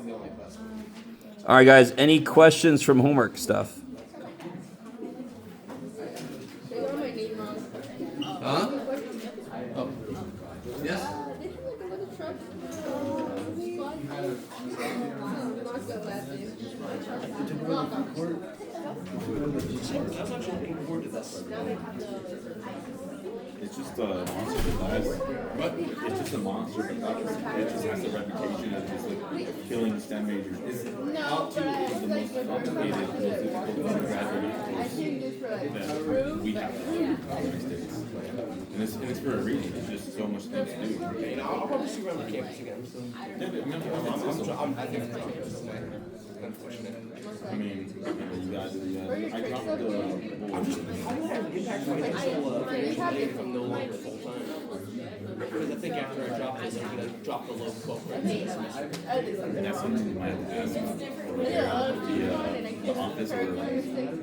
All right, guys. Any questions from homework stuff? Huh? Oh. Yes? It's just a monster that dies. What? It's just a monster that dies. It just has a reputation of just like killing STEM majors. It's how to is the most complicated, most difficult graduate course that we have to do in the United States. And it's for a reason. There's just so much things to do. I'll probably see you around the campus again. I mean, you guys, I dropped the. I'm no longer full time. Because I think after I drop this, I'm going to drop the low quote right this semester. And that's something you might have to ask for the office or the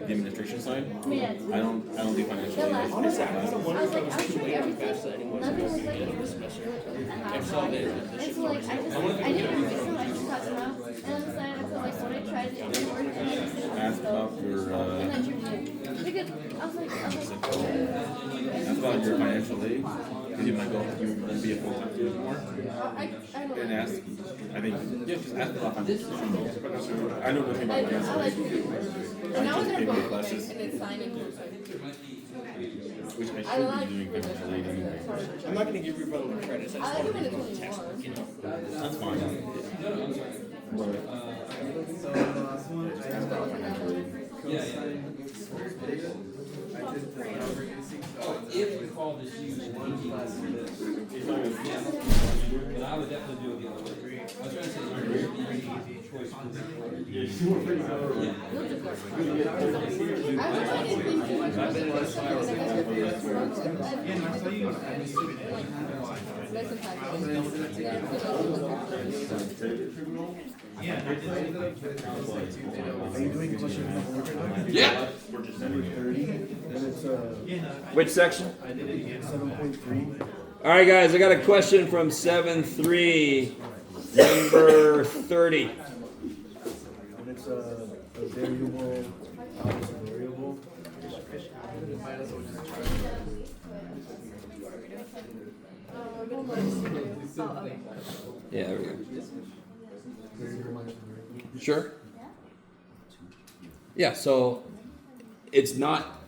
administration side. I don't do financial aid. Honestly, I kind of wonder if I was too late on FAFSA anymore to go through the end of this semester. I saw that this shit works. I want to be able to Ask about your ask about your financial aid because you might go you won't be a full-time student anymore. And ask, I think, yeah, just ask about financial aid. I know nothing about financial aid. I just take the classes, which I should be doing financial aid anyway. I'm not going to give you the credits. I just want to read the textbook, you know. That's fine. But just ask about financial aid. If the call is used, then I would definitely do it the other way. I was trying to say, choice. Yeah. Which section? 7.3. All right, guys, I got a question from 7.3, number 30. And it's a variable. It's a variable. Yeah, there we go. Sure. Yeah, so it's not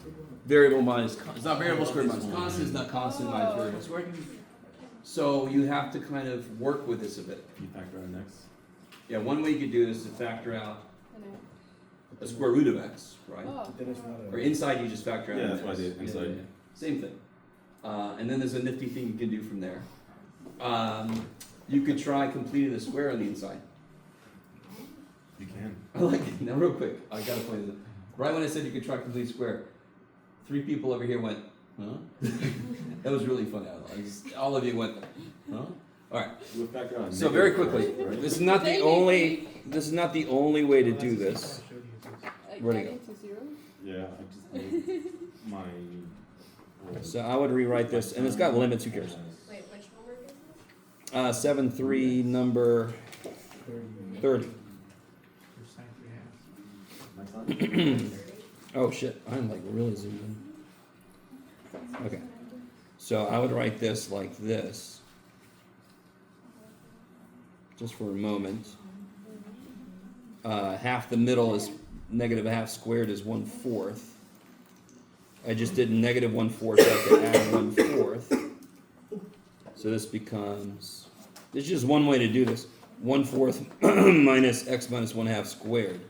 variable minus it's not variable squared minus constant. It's not constant minus variable squared. So you have to kind of work with this a bit. Can you factor out next? Yeah, one way you could do this is to factor out a square root of x, right? Then it's not Or inside you just factor out. Yeah, an that's what I x. did, inside. Yeah. Same thing. And then there's a nifty thing you can do from there. You could try completing the square on the inside. You can. I like it. Now, real quick, I gotta play this. Right when I said you could try complete square, 3 people over here went, huh? That was really funny. All of you went, huh? All right. We'll factor out So very negative quickly, first, right? this is not the only. This is not the only way to do this. Where'd it go? Yeah, I just made my. So I would rewrite this, and it's got limits. Who cares? Wait, which homework is 7.3, number 30. Oh shit! I'm like really zoomed in. Okay, so I would write this like this, just for a moment. Half the middle is negative a half squared is 1/4. I just did negative 1/4, so I have to add 1/4. So this becomes. There's just one way to do this. 1/4 minus x minus 1/2 squared.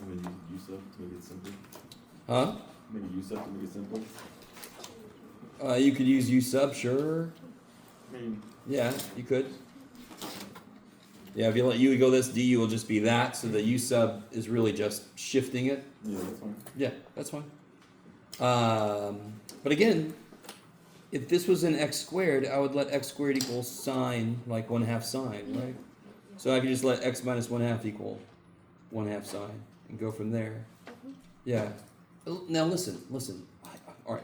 I'm gonna use up to make it simple. Huh? I'm gonna use up to make it simple. You could use u sub, sure. I mean, Yeah, you could. Yeah, if you let u go this, du will just be that, so the u sub is really just shifting it. yeah, that's fine. Yeah, that's fine. But again, if this was an x squared, I would let x squared equal sine, like 1/2 sine, right? So I could just let x minus 1/2 equal 1/2 sine, and go from there. Yeah. Now listen. All right.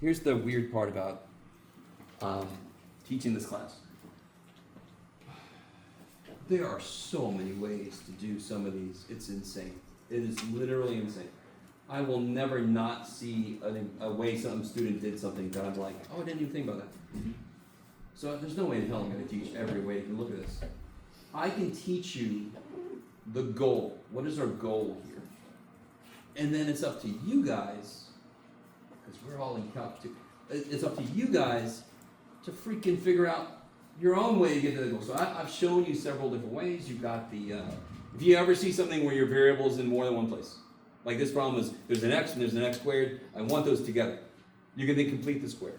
Here's the weird part about teaching this class. There are so many ways to do some of these. It's insane. It is literally insane. I will never not see a way some student did something that I'm like, oh, I didn't even think about that. So there's no way in hell I'm going to teach every way you can look at this. I can teach you the goal. What is our goal here? And then it's up to you guys, because we're all in Calc 2. It's up to you guys to freaking figure out your own way to get to the goal. So I've shown you several different ways. You've got the, if you ever see something where your variable is in more than one place, like this problem is there's an x and there's an x squared, I want those together. You can then complete the square.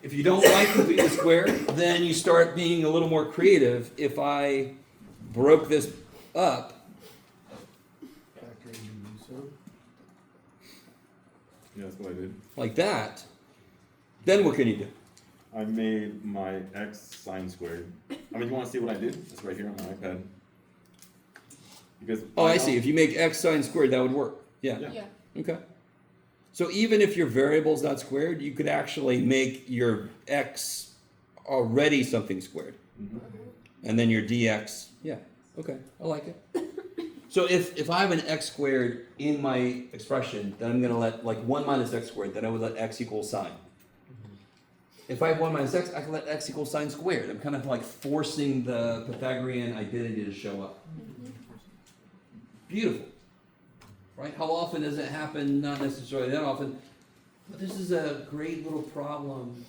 If you don't like complete the square, then you start being a little more creative. If I broke this up, Factor in Uso. Yeah, that's what I did. like that, then what can you do? I made my x sine squared. I mean, you want to see what I did? It's right here on my iPad. Because Oh, I see. If you make x sine squared, that would work. Yeah. Yeah. Yeah. Okay. So even if your variable is not squared, you could actually make your x already something squared. Mhm. And then your dx, yeah, okay, I like it. So if I have an x squared in my expression, then I'm gonna let, like 1 minus x squared, then I would let x equal sine. If I have 1 minus x, I can let x equal sine squared. I'm kind of like forcing the Pythagorean identity to show up. Beautiful. Right? How often does it happen? Not necessarily that often. But this is a great little problem.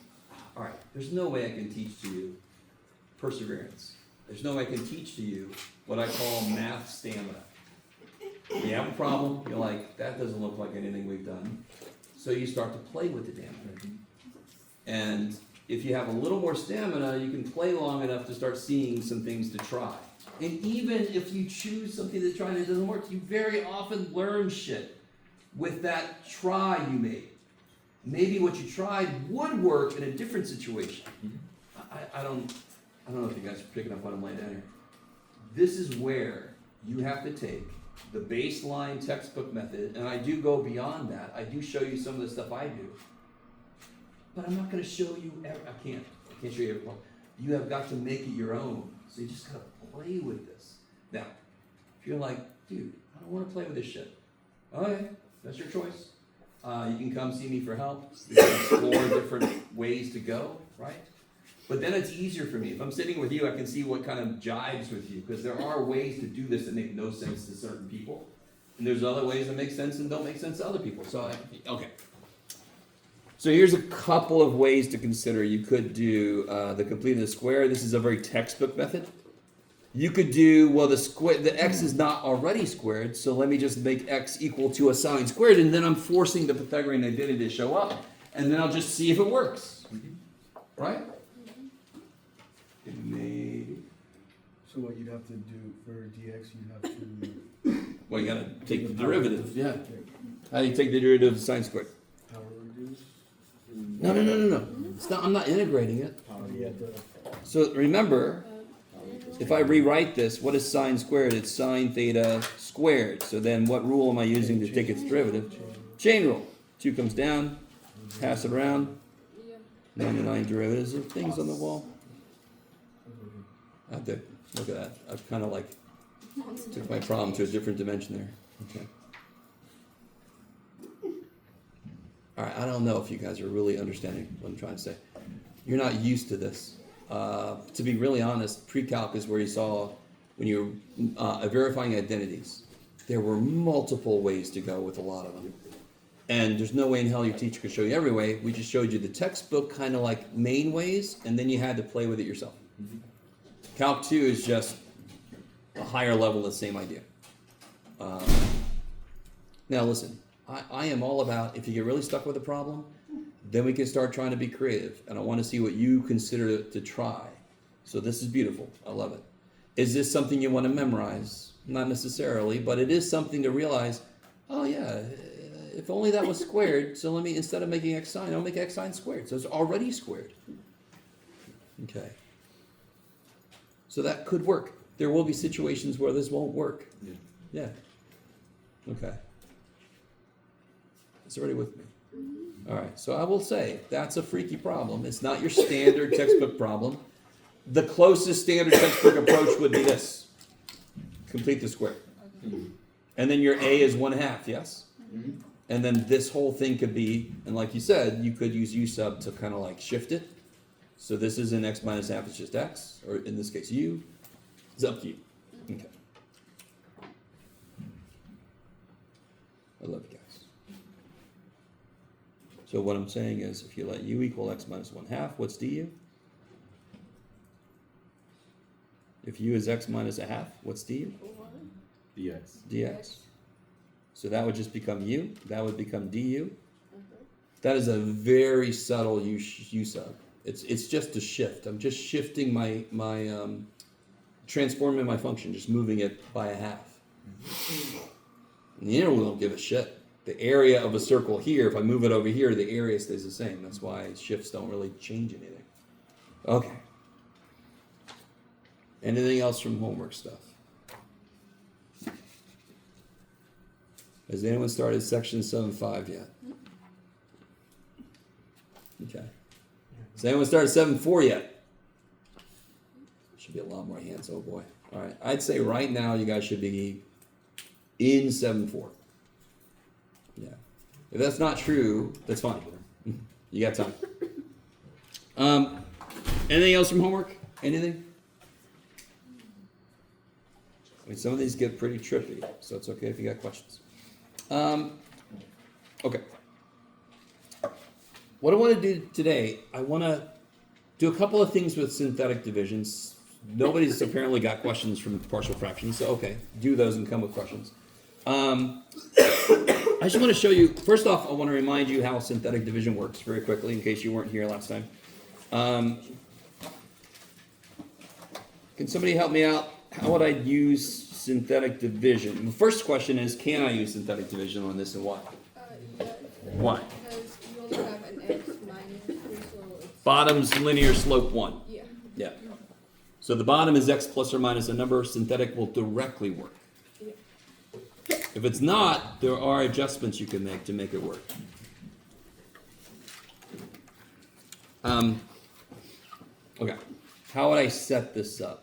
All right, there's no way I can teach to you perseverance. There's no way I can teach to you what I call math stamina. You have a problem, you're like, that doesn't look like anything we've done. So you start to play with the damn thing. And if you have a little more stamina, you can play long enough to start seeing some things to try. And even if you choose something to try and it doesn't work, you very often learn shit with that try you made. Maybe what you tried would work in a different situation. I don't know if you guys are picking up what I'm laying down here. This is where you have to take the baseline textbook method, and I do go beyond that. I do show you some of the stuff I do. But I'm not going to show you, I can't show you every problem. You have got to make it your own. So you just got to play with this. Now, if you're like, dude, I don't want to play with this shit. Okay, that's your choice. You can come see me for help. We can explore different ways to go, right? But then it's easier for me. If I'm sitting with you, I can see what kind of jives with you, because there are ways to do this that make no sense to certain people. And there's other ways that make sense and don't make sense to other people. So, okay. So here's a couple of ways to consider. You could do the completing the square. This is a very textbook method. You could do, well, the x is not already squared, so let me just make x equal to a sine squared, and then I'm forcing the Pythagorean identity to show up, and then I'll just see if it works. Right? Maybe. So what you'd have to do for dx, you'd have to Well, you gotta take the derivative. Yeah. How do you take the derivative of sine squared? power reduce. No. It's not, I'm not integrating it. Power the So remember, if I rewrite this, what is sine squared? It's sine theta squared. So then what rule am I using to take its derivative? Chain rule. 2 comes down, pass it around. 99 derivatives of things on the wall. Out there. Look at that. I've kind of like took my problem to a different dimension there. Okay. All right, I don't know if you guys are really understanding what I'm trying to say. You're not used to this. To be really honest, pre-calc is where you saw when you were verifying identities. There were multiple ways to go with a lot of them. And there's no way in hell your teacher could show you every way. We just showed you the textbook kind of like main ways, and then you had to play with it yourself. Calc 2 is just a higher level of the same idea. Now listen, I am all about, if you get really stuck with a problem, then we can start trying to be creative. And I want to see what you consider to try. So this is beautiful. I love it. Is this something you want to memorize? Not necessarily, but it is something to realize, oh yeah, if only that was squared, so let me, instead of making x sine, I'll make x sine squared. So it's already squared. Okay. So that could work. There will be situations where this won't work. Yeah. Okay. Is everybody with me? All right. So I will say, that's a freaky problem. It's not your standard textbook problem. the closest standard textbook approach would be this. Complete the square. And then your a is 1/2, yes? And then this whole thing could be, and like you said, you could use u sub to kind of like shift it. So this isn't x minus half, it's just x, or in this case u. It's up to you. Okay. I love you guys. So what I'm saying is, if you let u equal x minus 1/2, what's du? If u is x minus 1/2, what's du? dx. dx. So that would just become u. That would become du. That is a very subtle u sub. It's just a shift. I'm just shifting my transforming my function, just moving it by 1/2. And the integral don't give a shit. The area of a circle here, if I move it over here, the area stays the same. That's why shifts don't really change anything. Okay. Anything else from homework stuff? Has anyone started section 7.5 yet? Okay. Has anyone started 7.4 yet? Should be a lot more hands, oh boy. All right, I'd say right now you guys should be in 7.4. Yeah. If that's not true, that's fine. You got time. Anything else from homework? Anything? I mean, some of these get pretty trippy, so it's okay if you got questions. Okay. What I want to do today, I want to do a couple of things with synthetic divisions. Nobody's apparently got questions from partial fractions, so okay, do those and come with questions. I just want to show you, first off, I want to remind you how synthetic division works very quickly in case you weren't here last time. Can somebody help me out? How would I use synthetic division? The first question is, can I use synthetic division on this and why? Yes. Why? Because you only have an x minus 3, so it's, Bottom's linear slope 1. yeah. Yeah. So the bottom is x plus or minus a number. Synthetic will directly work. Yeah. If it's not, there are adjustments you can make to make it work. Okay. How would I set this up?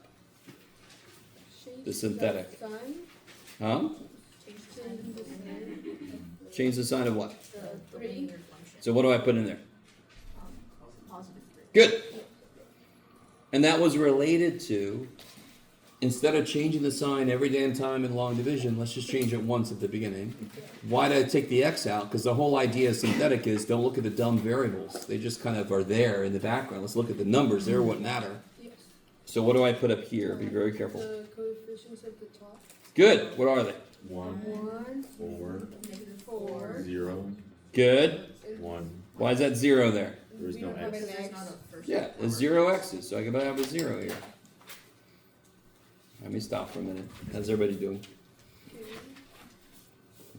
The synthetic. Sign, Huh? change the sign, Change the sign of what? the 3. So what do I put in there? Good. And that was related to, instead of changing the sign every damn time in long division, let's just change it once at the beginning. Why did I take the x out? Because the whole idea of synthetic is don't look at the dumb variables. They just kind of are there in the background. Let's look at the numbers. They're what matter. Yes. So what do I put up here? Be very careful. The coefficients at the top. Good. What are they? 1, 1, 4, 4, 0, Good. 1. Why is that 0 there? There is no We don't have x. an x. Yeah, there's 0 x's, so I can have a 0 here. Let me stop for a minute. How's everybody doing?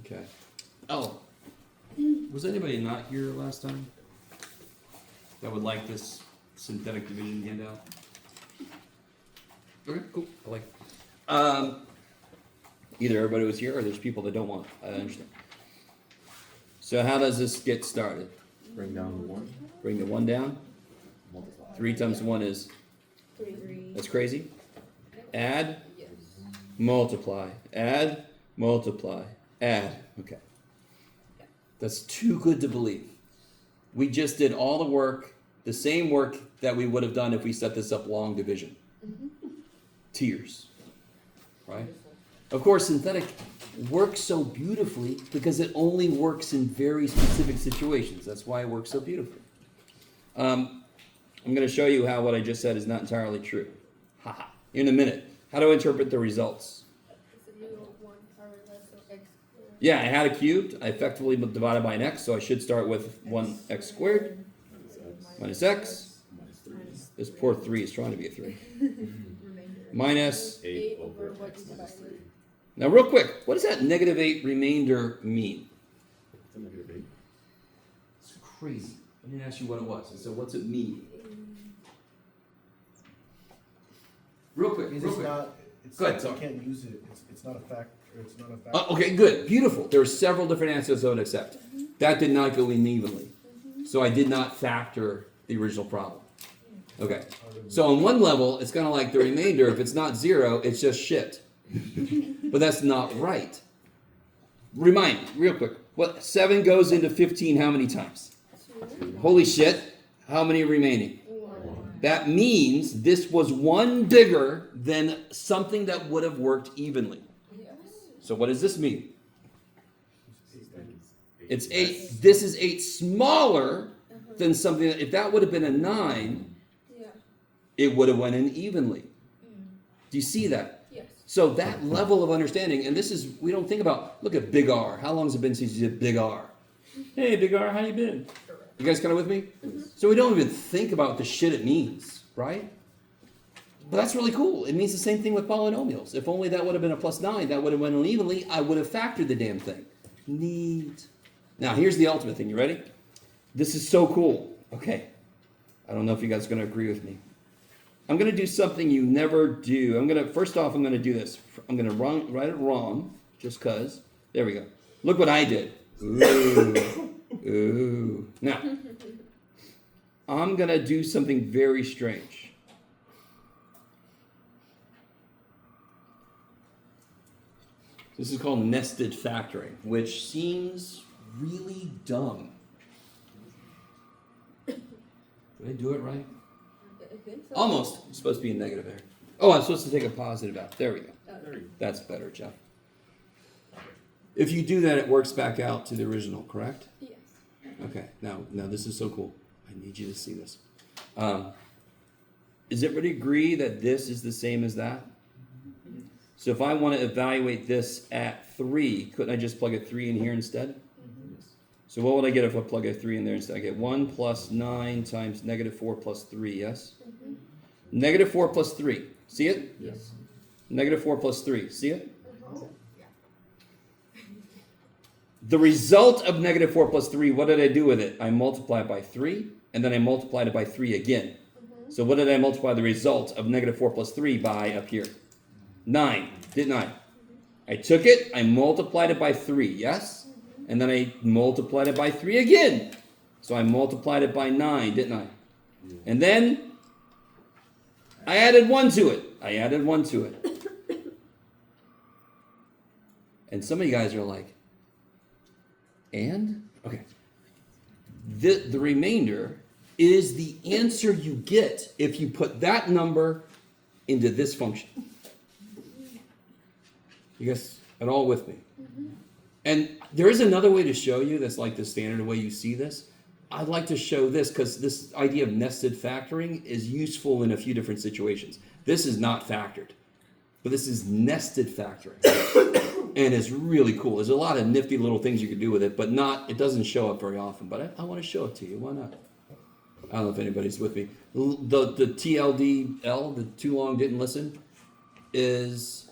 Okay. Oh, was anybody not here last time that would like this synthetic division handout? Okay, cool. I like it. Either everybody was here or there's people that don't want it. I understand. So how does this get started? Bring down the 1. Bring the 1 down. Multiply. 3 times 1 is, 3. that's crazy. Add, Yes. multiply, add, multiply, add. Okay. That's too good to believe. We just did all the work, the same work that we would have done if we set this up long division. Tears. Right? Of course, synthetic works so beautifully because it only works in very specific situations. That's why it works so beautifully. I'm going to show you how what I just said is not entirely true. Haha. In a minute. How do I interpret the results? So you want 1 power less, so x squared. Yeah, I had a cubed. I effectively divided by an x, so I should start with 1x squared minus x. Minus 3. This poor 3 is trying to be a 3. Minus. 8 over x minus 3. Now, real quick, what does that negative 8 remainder mean? It's a negative 8. It's crazy. I didn't ask you what it was. So what's it mean? Real quick, Because real it's quick. not, it's, Go ahead, you sorry. can't use it, it's not a fact, or it's not a fact. Okay, good. Beautiful. There are several different answers I would accept. That did not go in evenly. So I did not factor the original problem. Okay. So on one level, it's kind of like the remainder. If it's not 0, it's just shit. But that's not right. Remind me, real quick. What 7 goes into 15 how many times? Holy shit. How many remaining? That means this was 1 bigger than something that would have worked evenly. So what does this mean? It's 8. This is 8 smaller than something that, if that would have been a 9, it would have went in evenly. Do you see that? Yes. So that level of understanding, and this is, we don't think about, look at Big R. How long has it been since you did Big R? Hey, Big R, how you been? You guys kind of with me? So we don't even think about the shit it means, right? But that's really cool. It means the same thing with polynomials. If only that would have been a +9, that would have went unevenly, I would have factored the damn thing. Neat. Now, here's the ultimate thing. You ready? This is so cool. Okay. I don't know if you guys are going to agree with me. I'm going to do something you never do. First off, I'm going to do this. I'm going to write it wrong, just because. There we go. Look what I did. Ooh. Ooh. Now, I'm going to do something very strange. This is called nested factoring, which seems really dumb. Did I do it right? I think so. Almost. It's supposed to be a negative there. Oh, I'm supposed to take a positive out. There we go. That's better, Jeff. If you do that, it works back out to the original, correct? Yes. Okay. Now this is so cool. I need you to see this. Is everybody agree that this is the same as that? So if I want to evaluate this at 3, couldn't I just plug a 3 in here instead? So what would I get if I plug a 3 in there instead? I get 1 plus 9 times negative 4 plus 3, yes? Negative 4 plus 3. See it? Yes. Negative 4 plus 3. See it? The result of negative 4 plus 3, what did I do with it? I multiplied it by 3, and then I multiplied it by 3 again. So what did I multiply the result of negative 4 plus 3 by up here? 9, didn't I? I took it, I multiplied it by 3, yes? And then I multiplied it by 3 again. So I multiplied it by 9, didn't I? And then I added 1 to it. I added 1 to it. And some of you guys are like, and? Okay. The remainder is the answer you get if you put that number into this function. You guys at all with me? And there is another way to show you that's like the standard way you see this. I'd like to show this because this idea of nested factoring is useful in a few different situations. This is not factored, but this is nested factoring. And it's really cool. There's a lot of nifty little things you can do with it, but it doesn't show up very often. But I want to show it to you. Why not? I don't know if anybody's with me. The TLDL, the too long didn't listen, is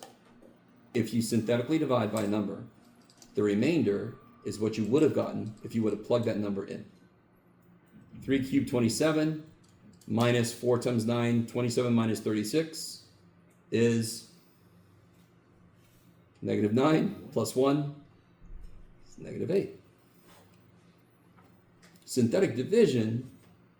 if you synthetically divide by a number, the remainder is what you would have gotten if you would have plugged that number in. 3 cubed 27 minus 4 times 9, 27 minus 36 is negative 9 plus 1 is negative 8. Synthetic division,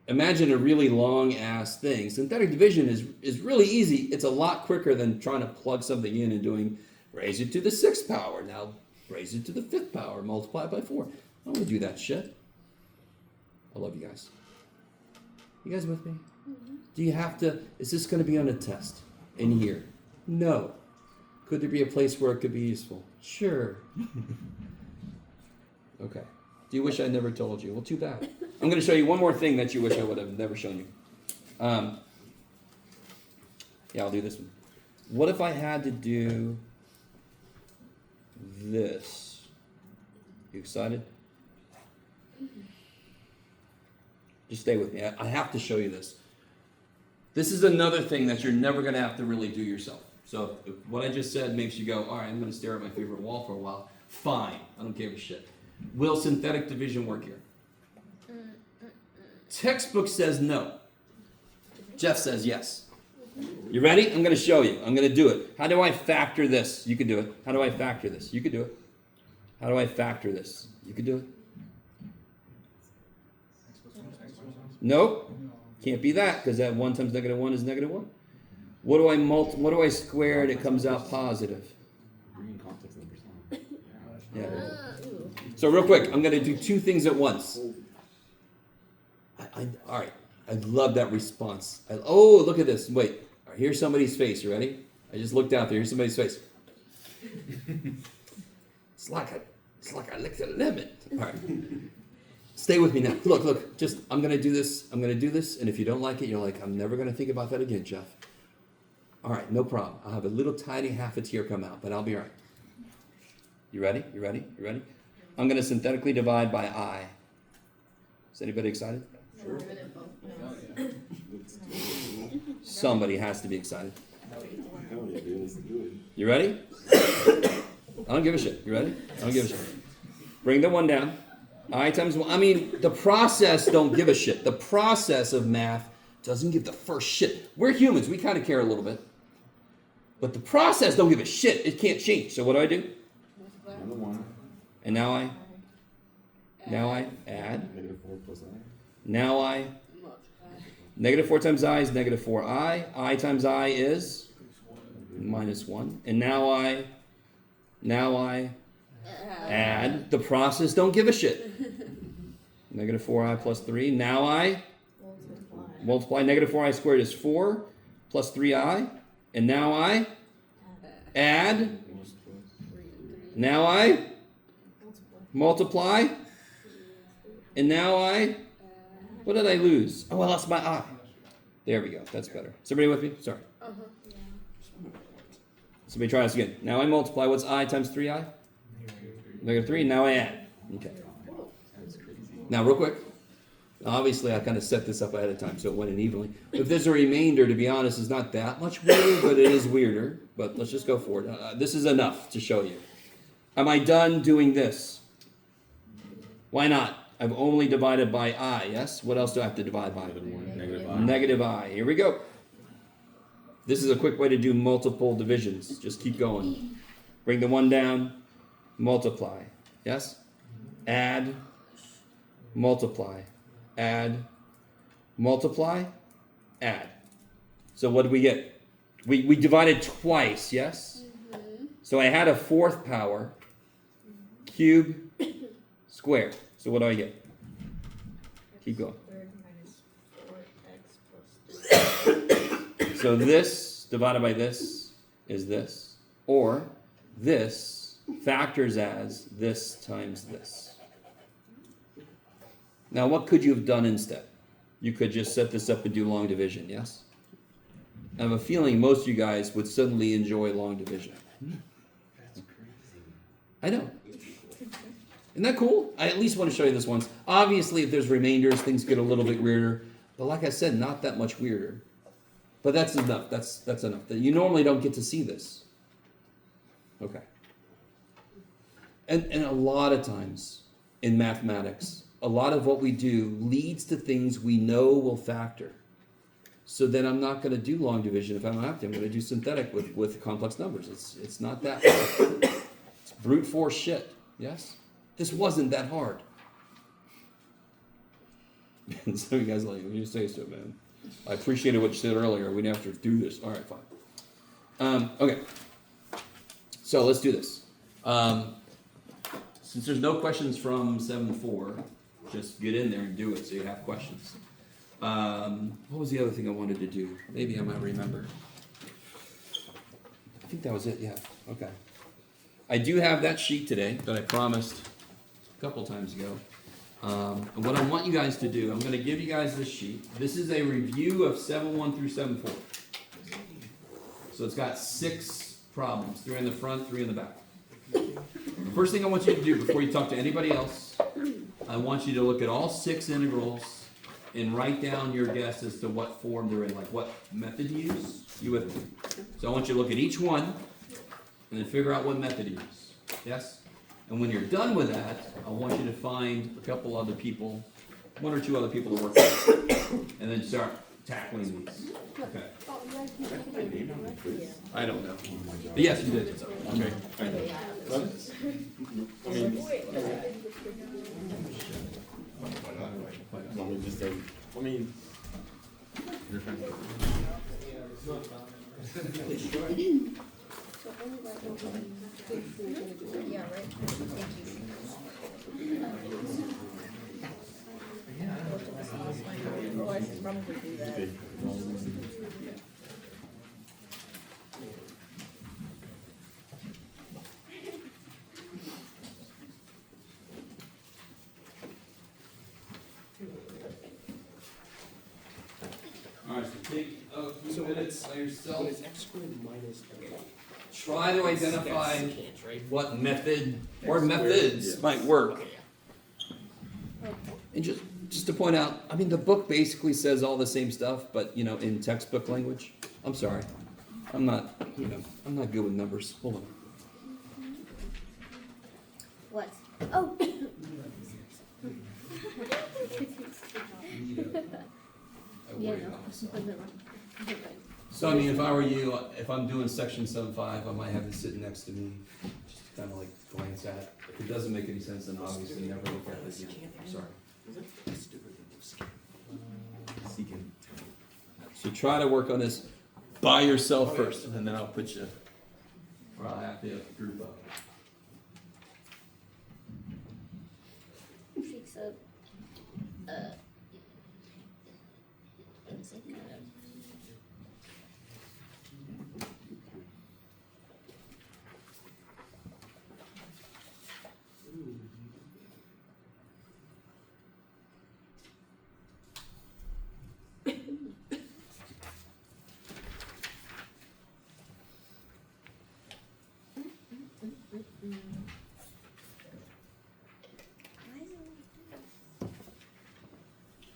imagine a really long ass thing. Synthetic division is really easy. It's a lot quicker than trying to plug something in and doing raise it to the 6th power. Now raise it to the 5th power, multiply it by 4. I don't want to do that shit. I love you guys. You guys with me? Do you have to, is this going to be on a test in here? No. Could there be a place where it could be useful? Sure. Okay. Do you wish I never told you? Well, too bad. I'm going to show you one more thing that you wish I would have never shown you. Yeah, I'll do this one. What if I had to do this? You excited? Just stay with me. I have to show you this. This is another thing that you're never going to have to really do yourself. So if what I just said makes you go, all right, I'm going to stare at my favorite wall for a while. Fine. I don't give a shit. Will synthetic division work here? Textbook says no. Jeff says yes. You ready? I'm going to show you. I'm going to do it. How do I factor this? You can do it. How do I factor this? You could do it. How do I factor this? You could do it. Nope. Can't be that, because that 1 times negative 1 is negative 1. What do I square and it comes out positive? Bringing complex numbers on. Yeah. Ooh. So real quick, I'm going to do 2 things at once. All right. I love that response. Oh, look at this. Wait. All right, here's somebody's face. You ready? I just looked out there. Here's somebody's face. It's like I licked a lemon. All right. Stay with me now. Look. Just I'm going to do this. I'm going to do this. And if you don't like it, you're like, I'm never going to think about that again, Jeff. All right, no problem. I'll have a little tiny half a tear come out, but I'll be all right. You ready? You ready? You ready? I'm going to synthetically divide by I. Is anybody excited? Sure. Somebody has to be excited. Hell yeah, dude, let's do it. You ready? I don't give a shit. You ready? I don't give a shit. Bring the 1 down. I times 1. I mean, the process don't give a shit. The process of math doesn't give the first shit. We're humans. We kind of care a little bit. But the process don't give a shit. It can't change. So what do? Another 1. And now I add. Negative 4 plus I. Now I negative 4 times I is negative 4I. I times I is minus 1. And now I add. The process don't give a shit. Negative 4I plus 3. Now I multiply. Negative 4I squared is 4 plus 3I. And now I add. Now I multiply. And now what did I lose? Oh, I lost my I. There we go. That's better. Is everybody with me? Sorry. Somebody try this again. Now I multiply. What's I times 3I? Negative 3. Now I add. Okay. Now, real quick. Obviously, I kind of set this up ahead of time, so it went in evenly. If there's a remainder, to be honest, is not that much weirder, but it is weirder. But let's just go for it. This is enough to show you. Am I done doing this? Why not? I've only divided by I, yes? What else do I have to divide by? Negative I. Negative I. Here we go. This is a quick way to do multiple divisions. Just keep going. Bring the 1 down. Multiply. Yes? Add. Multiply. Add. Multiply. Add. So what did we get? We divided twice, yes? So I had a 4th power. Cube. Squared. So what do I get? Keep going. So this divided by this is this. Or this factors as this times this. Now what could you have done instead? You could just set this up and do long division, yes? I have a feeling most of you guys would suddenly enjoy long division. That's crazy. I know. Isn't that cool? I at least want to show you this once. Obviously, if there's remainders, things get a little bit weirder. But like I said, not that much weirder. But that's enough. That's enough. You normally don't get to see this. Okay. And a lot of times in mathematics, a lot of what we do leads to things we know will factor. So then I'm not going to do long division if I don't have to. I'm going to do synthetic with complex numbers. It's not that hard. It's brute force shit. Yes? This wasn't that hard. And so you guys are like, you say so, man. I appreciated what you said earlier. We didn't have to do this. All right, fine. Okay. So let's do this. Since there's no questions from 7-4, just get in there and do it so you have questions. What was the other thing I wanted to do? Maybe I might remember. I think that was it, yeah. Okay. I do have that sheet today that I promised a couple times ago. And what I want you guys to do, I'm going to give you guys this sheet. This is a review of 7-1 through 7-4. So it's got 6 problems, 3 in the front, 3 in the back. The first thing I want you to do before you talk to anybody else, I want you to look at all 6 integrals and write down your guess as to what form they're in, like what method to use. You with me? So I want you to look at each one and then figure out what method to use. Yes? And when you're done with that, I want you to find a couple other people, 1 or 2 other people to work with, and then start tackling these. Okay. I don't know. But yes, you did. Okay. You're fine. So only that one think we're gonna do it. Yeah, right. Thank you. Oh, I should probably do that. Okay. Alright, so take a few minutes by yourself. It's x squared minus Try to identify can't, right? what method or X squared, methods yeah. might work. Okay, yeah. And just to point out, I mean, the book basically says all the same stuff, but you know, in textbook language. I'm sorry, I'm not good with numbers. Hold on. What? Oh. Yeah, no. So I mean, if I were you, if I'm doing section 7.5, I might have it sitting next to me, just to kind of like glance at it. If it doesn't make any sense, then obviously never look at it again. I'm sorry. Seeking. So try to work on this by yourself first, and then I'll put you, or I'll have to group up. Fix up. Is it kind of?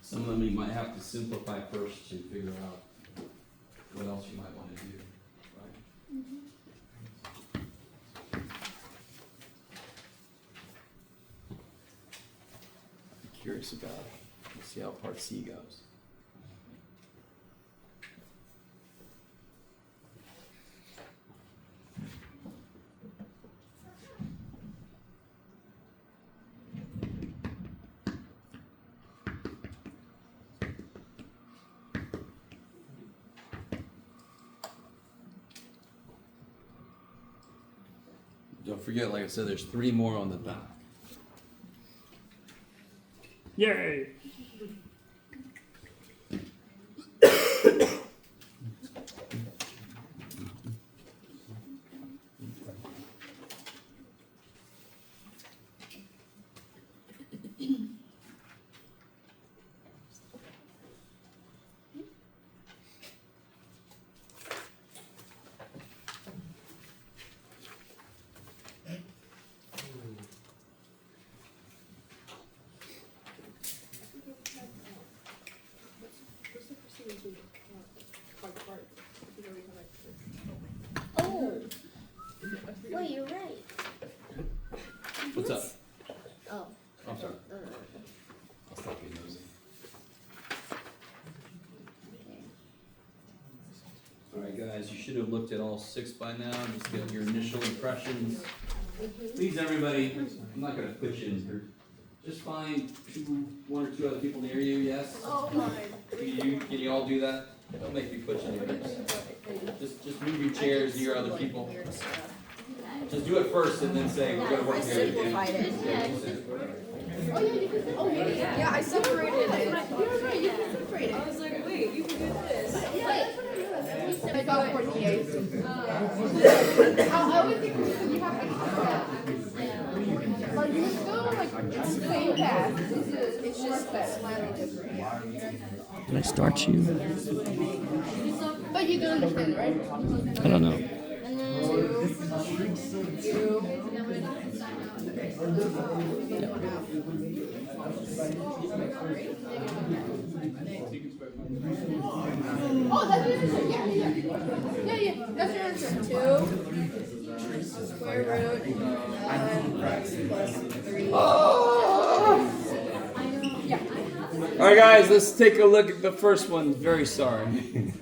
Some of them you might have to simplify first to figure out what else you might want to do, right? I'm curious about it. Let's see how part C goes. Don't forget, like I said, there's 3 more on the back. Yay! What's the percentage of, like, parts? If you know Oh. Wait, you're right. What's up? Oh. I'm sorry. No. I'll stop being nosy. Alright guys, you should have looked at all 6 by now, just get your initial impressions. Please everybody, I'm not gonna put you in here. Just find 1 or 2 other people near you, yes? Oh my. Can you all do that? Don't make me put you in here. Just move your chairs near other people. Just do it first and then say, we're gonna work here. Simplified it. Oh yeah, you can. Oh yeah. Yeah, I separated it. You're right. You can separate it. I was like, wait, you can do this. Yeah. I got 48. I would think you have extra. But you still like it's the same path. It's just slightly different. Can I start you? But you do understand, right? I don't know. Oh, that's your answer. Yeah. That's your answer. 2 square root 9x plus 3. Yeah. Alright guys, let's take a look at the first one. Very sorry.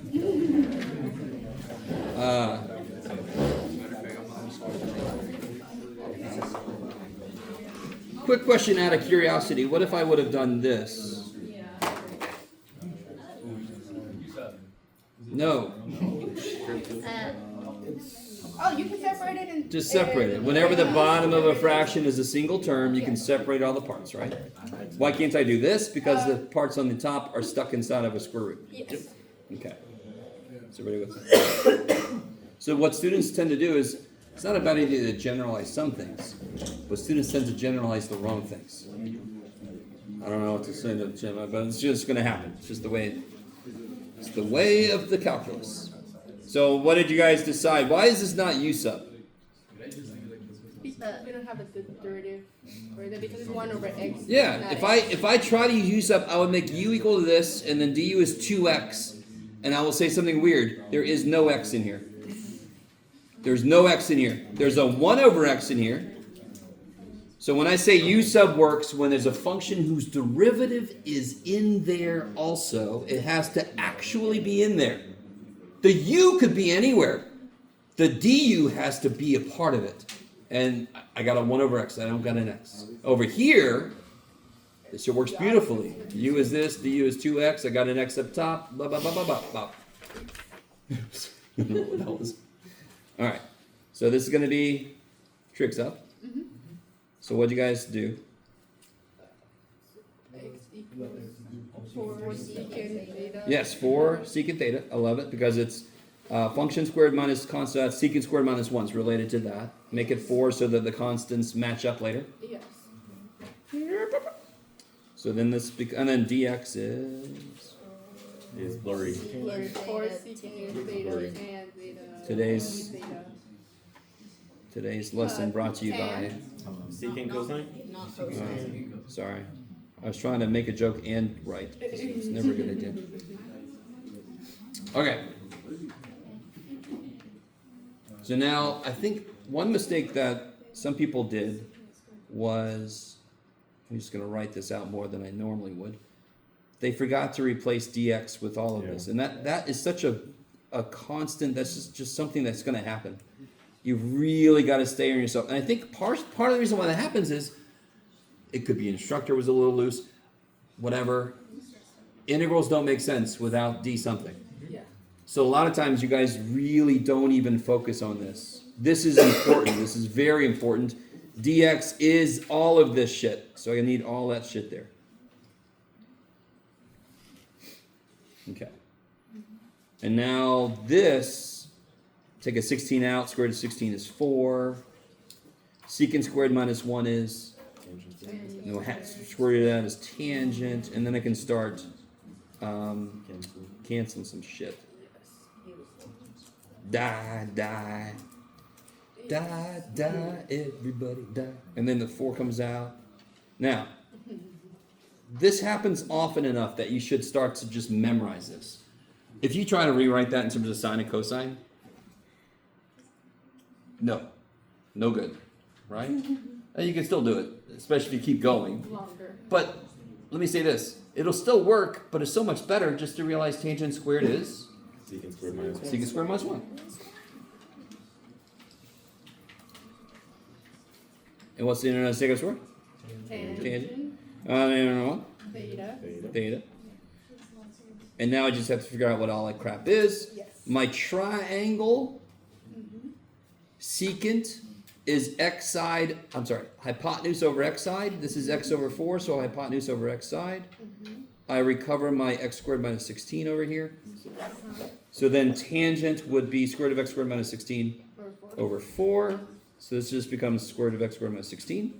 Quick question out of curiosity. What if I would have done this? No, Oh, you can separate it and. just separate it. Whenever the bottom of a fraction is a single term, you can separate all the parts, right? Why can't I do this? Because the parts on the top are stuck inside of a square root. Yes. Okay. So everybody with that? So what students tend to do is, it's not a bad idea to generalize some things, but students tend to generalize the wrong things. I don't know what to say to Jim, but it's just going to happen. It's just the way. It's the way of the calculus. So what did you guys decide? Why is this not U sub? We don't have a derivative for that because it's 1 over x. Yeah, not if I try to use U sub, I would make U equal to this, and then du is 2x, and I will say something weird. There is no x in here. There's no x in here. There's a 1 over x in here. So when I say U sub works, when there's a function whose derivative is in there also, it has to actually be in there. The u could be anywhere. The du has to be a part of it. And I got a 1 over x. I don't got an x. Over here, this works beautifully. U is this, du is 2x. I got an x up top. Blah, blah, blah, blah, blah, blah. I don't know what that was. All right. So this is going to be tricks up. So what do you guys do? X equals 4 secant theta. Yes, 4 secant theta. I love it because it's function squared minus constant. Secant squared minus 1 is related to that. Make it 4 so that the constants match up later. Yes. So then this, and then dx It's blurry. 4 secant theta Blurry. and theta. Today's- theta. today's lesson brought to you by. Secant cosine? Sorry, I was trying to make a joke and write. It's never a good idea. Okay. So now I think one mistake that some people did was, I'm just going to write this out more than I normally would. They forgot to replace dx with all of this, and that is such a constant. That's just something that's going to happen. You've really got to stay on yourself. And I think part of the reason why that happens is it could be instructor was a little loose, whatever. Integrals don't make sense without d something. Yeah. So a lot of times you guys really don't even focus on this. This is important. This is very important. dx is all of this shit. So I need all that shit there. Okay. And now this, take a 16 out, square root of 16 is 4. Secant squared minus 1 is, no, square root of that is tangent, and then I can start canceling some shit. Die, die. Die, die, everybody die. And then the 4 comes out. Now, this happens often enough that you should start to just memorize this. If you try to rewrite that in terms of sine and cosine, no good, right? And you can still do it, especially if you keep going. Longer. But let me say this, it'll still work, but it's so much better just to realize tangent squared is Secant squared minus 1. secant squared minus 1. And what's the internet of secant squared? Tangent. No. Theta. Theta. And now I just have to figure out what all that crap is. Yes. My triangle secant is hypotenuse over x side. This is x over 4, so hypotenuse over x side. I recover my x squared minus 16 over here. So then tangent would be square root of x squared minus 16 over 4. So this just becomes square root of x squared minus 16.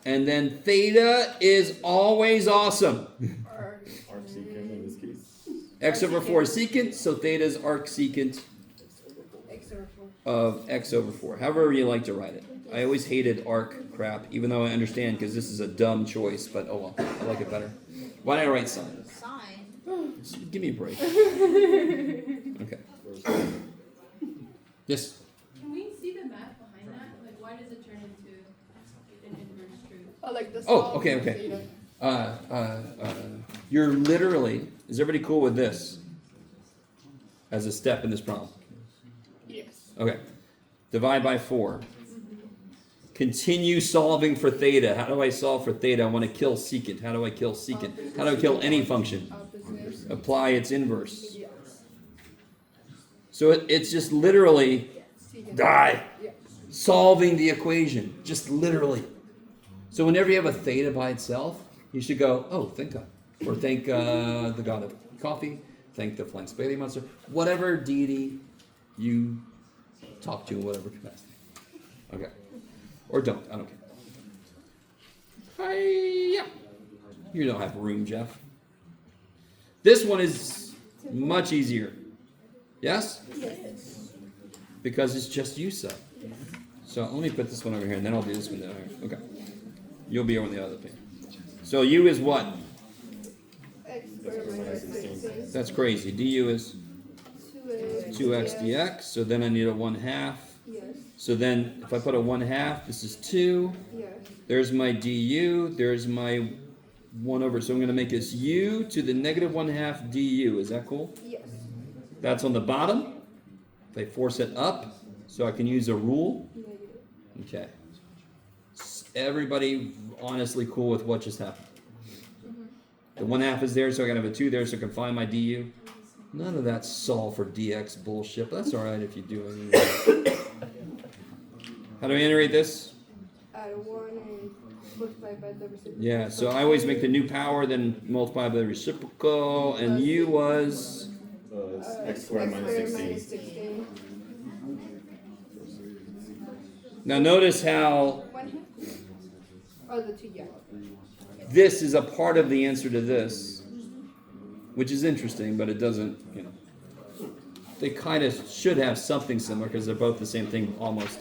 And then theta is always awesome. Arcsecant in this case. X over 4 is secant, so theta is arcsecant X over 4. of x over 4. However you like to write it. I always hated arc crap, even though I understand because this is a dumb choice, but oh well, I like it better. Why did I write sine? Sign. Give me a break. Okay. Yes? Can we see the math behind that? Like, why does it turn into an inverse truth? Oh, like the Oh, solve okay, of okay. theta. You're literally, is everybody cool with this as a step in this problem? Yes. Okay. Divide by 4. Continue solving for theta. How do I solve for theta? I want to kill secant. How do I kill secant? How do I kill any function? Opposite. Apply its inverse. Yes. So it's just literally die. Solving the equation. Just literally. So whenever you have a theta by itself, you should go, oh, thank God. Or thank the god of coffee. Thank the flying spaghetti monster. Whatever deity you talk to in whatever capacity. Okay. Or don't. I don't care. Hi-ya. You don't have room, Jeff. This one is much easier. Yes? Yes. Because it's just u sub. So let me put this one over here, and then I'll do this one down here. Okay. You'll be over on the other thing. So u is what? X squared minus 16. That's crazy. du is 2x dx. So then I need a 1/2. Yes. So then if I put a 1/2, this is 2. Yes. There's my du. There's my 1 over. So I'm going to make this u to the negative 1/2 du. Is that cool? Yes. That's on the bottom. If I force it up, so I can use a rule. Okay. Everybody honestly cool with what just happened? The 1/2 is there, so I gotta have a 2 there, so I can find my du. None of that solve for dx bullshit, but that's alright if you do it anyway. How do I iterate this? Add 1 and multiply by the reciprocal. Yeah, so I always make the new power, then multiply by the reciprocal, and u was... It's x squared minus 16. Now notice how 1/2? Oh, the 2, yeah. this is a part of the answer to this, which is interesting, but it doesn't, you know. They kind of should have something similar because they're both the same thing almost.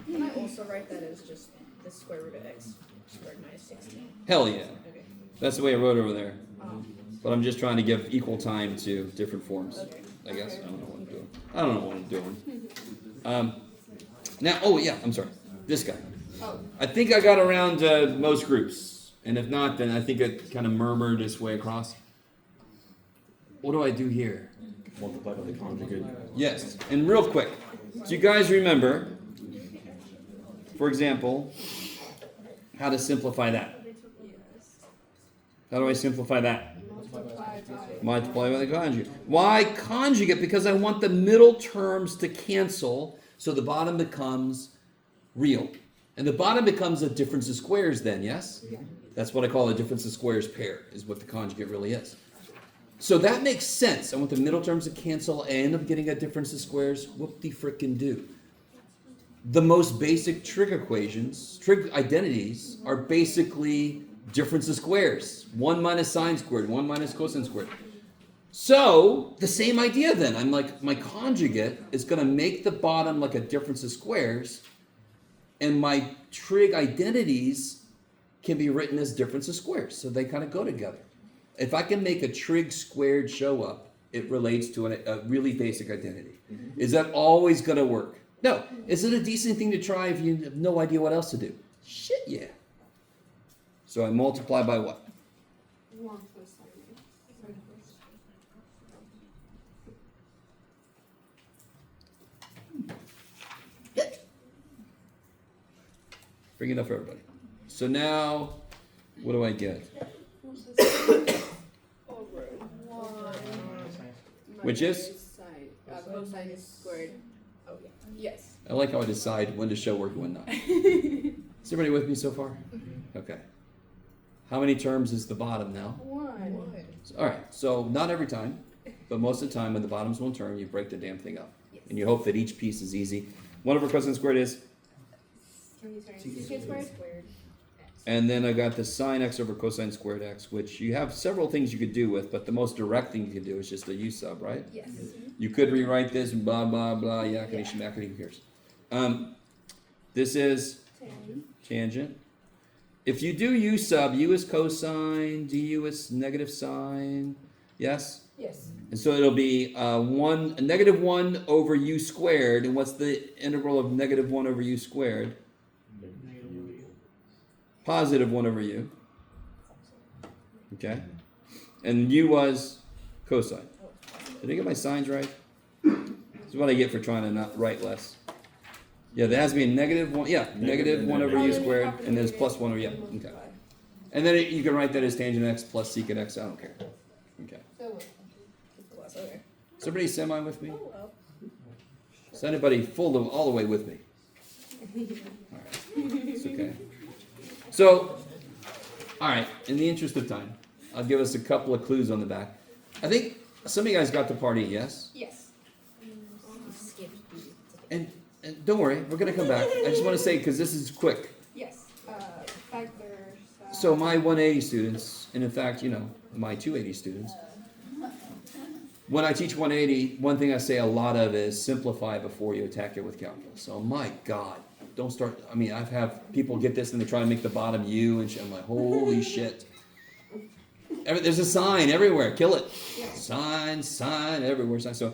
Can I also write that as just the square root of x squared minus 16? Hell yeah. Okay. That's the way I wrote over there. But I'm just trying to give equal time to different forms. Okay. I guess. I don't know what I'm doing. I don't know what I'm doing. Now, oh yeah, I'm sorry. This guy. Oh. I think I got around most groups. And if not, then I think it kind of murmured its way across. What do I do here? Multiply by the conjugate. Yes, and real quick, do you guys remember, for example, how to simplify that? How do I simplify that? Multiply by the conjugate. Why conjugate? Because I want the middle terms to cancel, so the bottom becomes real. And the bottom becomes a difference of squares then, yes? That's what I call a difference of squares pair, is what the conjugate really is. So that makes sense. I want the middle terms to cancel. I end up getting a difference of squares. Whoop-de-frickin' do. The most basic trig equations, trig identities, are basically difference of squares. 1 minus sine squared, 1 minus cosine squared. So, the same idea then. I'm like, my conjugate is going to make the bottom like a difference of squares, and my trig identities can be written as difference of squares. So they kind of go together. If I can make a trig squared show up, it relates to a really basic identity. Is that always going to work? No. Is it a decent thing to try if you have no idea what else to do? Shit, yeah. So I multiply by what? 1 plus sine x. Bring it up for everybody. So now, what do I get? Over 1 Which is? sine. Cosine squared. Oh, yeah. Yes. I like how I decide when to show work and when not. Is everybody with me so far? Okay. How many terms is the bottom now? 1. All right, so not every time, but most of the time when the bottom's one term, you break the damn thing up. Yes. And you hope that each piece is easy. 1 over cosine squared is? Secant squared? And then I got the sine x over cosine squared x, which you have several things you could do with, but the most direct thing you can do is just a u sub, right? Yes. You could rewrite this and blah, blah, blah, yakety shmakety, who cares? This is tangent. If you do u sub, u is cosine, du is negative sine, yes? Yes. And so it'll be negative 1 over u squared, and what's the integral of negative 1 over u squared? Positive 1 over u. Okay? And u was cosine. Did I get my signs right? This is what I get for trying to not write less. Yeah, there has to be a negative 1. Yeah, negative 1 over u squared, and then it's plus 1 over, yeah, okay. And then you can write that as tangent x plus secant x. I don't care. Okay. Okay. Is everybody semi with me? Oh, well. Is anybody all the way with me? All right. It's okay. So, all right, in the interest of time, I'll give us a couple of clues on the back. I think some of you guys got to part E, yes? Yes. Skip. And don't worry, we're going to come back. I just want to say, because this is quick. Yes. Factors. So my 180 students, and in fact, my 280 students, when I teach 180, one thing I say a lot of is simplify before you attack it with calculus. So my God, don't start. I mean, I've had people get this and they try to make the bottom U and shit. I'm like, holy shit. There's a sign everywhere. Kill it. Sign everywhere. Sign. So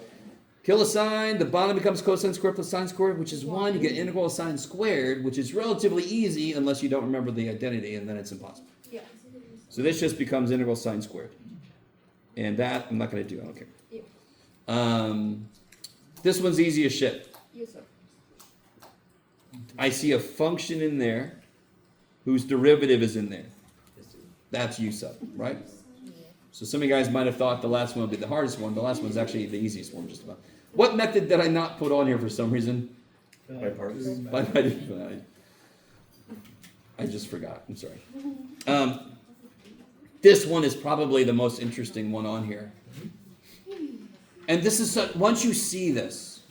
kill a sign. The bottom becomes cosine squared plus sine squared, which is 1. You get integral of sine squared, which is relatively easy unless you don't remember the identity, and then it's impossible. Yeah. So this just becomes integral sine squared. And that, I'm not going to do. I don't care. Yeah. This one's easy as shit. Yes, sir. I see a function in there whose derivative is in there. That's u sub, right? So some of you guys might have thought the last one would be the hardest one. The last one's actually the easiest one, just about. What method did I not put on here for some reason? By parts. I just forgot. I'm sorry. This one is probably the most interesting one on here. And this is once you see this,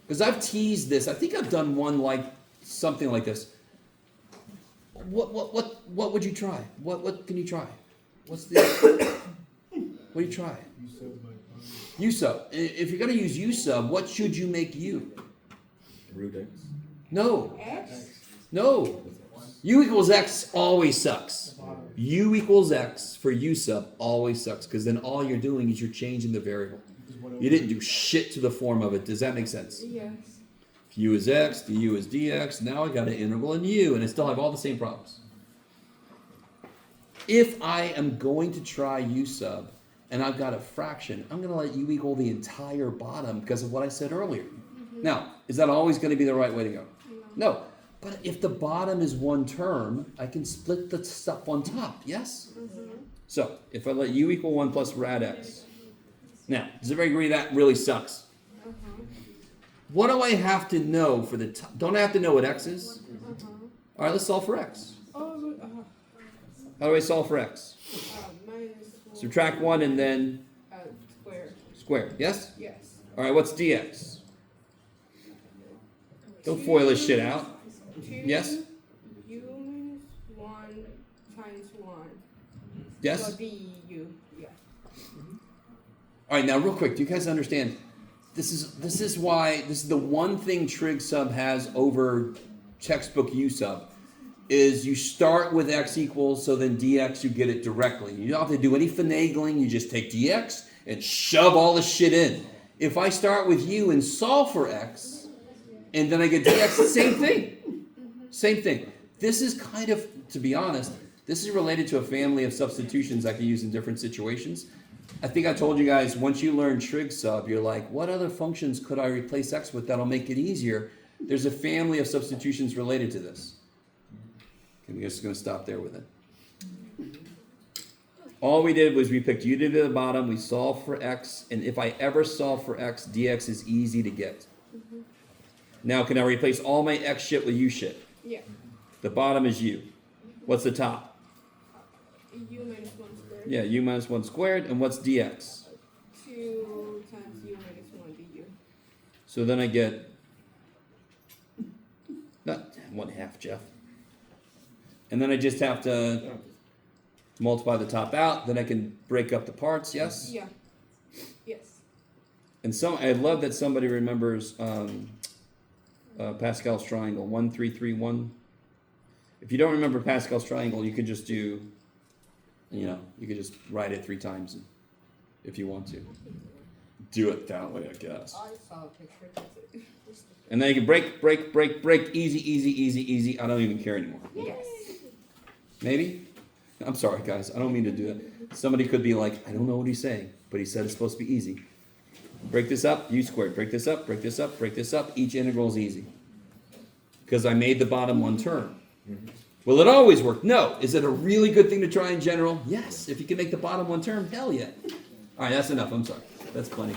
because I've teased this. I think I've done one like something like this. What would you try? What can you try? What's the what do you try? U sub. If you're gonna use U sub, what should you make U? Root X. No. X. No. U equals X always sucks. U equals X for U sub always sucks, because then all you're doing is you're changing the variable. You didn't do shit to the form of it. Does that make sense? Yes. If U is X, du is dx, now I got an integral in U, and I still have all the same problems. If I am going to try U sub, and I've got a fraction, I'm going to let U equal the entire bottom because of what I said earlier. Now, is that always going to be the right way to go? No. But if the bottom is one term, I can split the stuff on top, yes? So, if I let U equal 1 plus rad x. Now, does everybody agree that really sucks? What do I have to know for the top? Don't I have to know what x is? All right, let's solve for x. How do I solve for x? Minus Subtract 1 and then square. square, yes? Yes. All right, what's dx? Don't foil this shit out. Yes? U minus 1 times 1. Yes? Will be U. Yeah. All right, now real quick, do you guys understand? This is why this is the one thing trig sub has over textbook U sub is you start with x equals, so then dx you get it directly. You don't have to do any finagling. You just take dx and shove all the shit in. If I start with u and solve for x, and then I get dx, the same thing. Same thing. This is kind of, to be honest, this is related to a family of substitutions I can use in different situations. I think I told you guys, once you learn trig sub, you're like, what other functions could I replace x with that'll make it easier? There's a family of substitutions related to this. Okay, we're just going to stop there with it. All we did was we picked u to the bottom, we solved for x, and if I ever solve for x, dx is easy to get. Now, can I replace all my x shit with u shit? Yeah. The bottom is u. What's the top? U minus 1 squared. Yeah, u minus 1 squared, and what's dx? 2 times U minus 1 du. So then I get, not 1/2, Jeff. And then I just have to multiply the top out, then I can break up the parts, yes? Yeah. Yes. And I love that somebody remembers Pascal's triangle, 1, 3, 3, 1. If you don't remember Pascal's triangle, you could just do, you could just write it 3 times if you want to. Do it that way, I guess. I saw a picture. That's it. And then you can break, easy. I don't even care anymore. Yes. Maybe? I'm sorry, guys. I don't mean to do that. Somebody could be like, I don't know what he's saying, but he said it's supposed to be easy. Break this up, u squared. Break this up, break this up, break this up. Each integral is easy. Because I made the bottom one term. Will it always work? No. Is it a really good thing to try in general? Yes. If you can make the bottom one term, hell yeah. All right, that's enough. I'm sorry. That's plenty.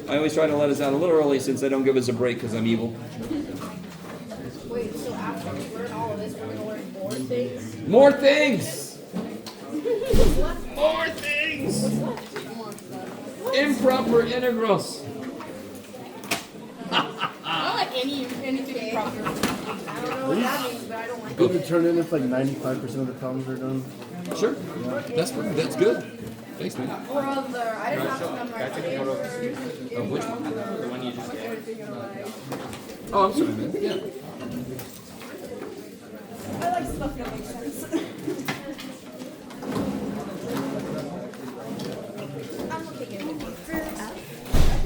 I always try to let us out a little early since they don't give us a break because I'm evil. Wait, so after we learn all of this, we're gonna learn more things? More things! What's left? More things! What's left? Improper integrals. I don't like anything proper. I don't know what that means, but I don't like Good to turn in if like 95% of the problems are done. Sure. That's good. Thanks, man. Brother, I didn't have to memorize papers. Oh, which one? The one you just did. Everything in life. Oh, I'm sorry, man. Yeah. I like stuff that makes sense.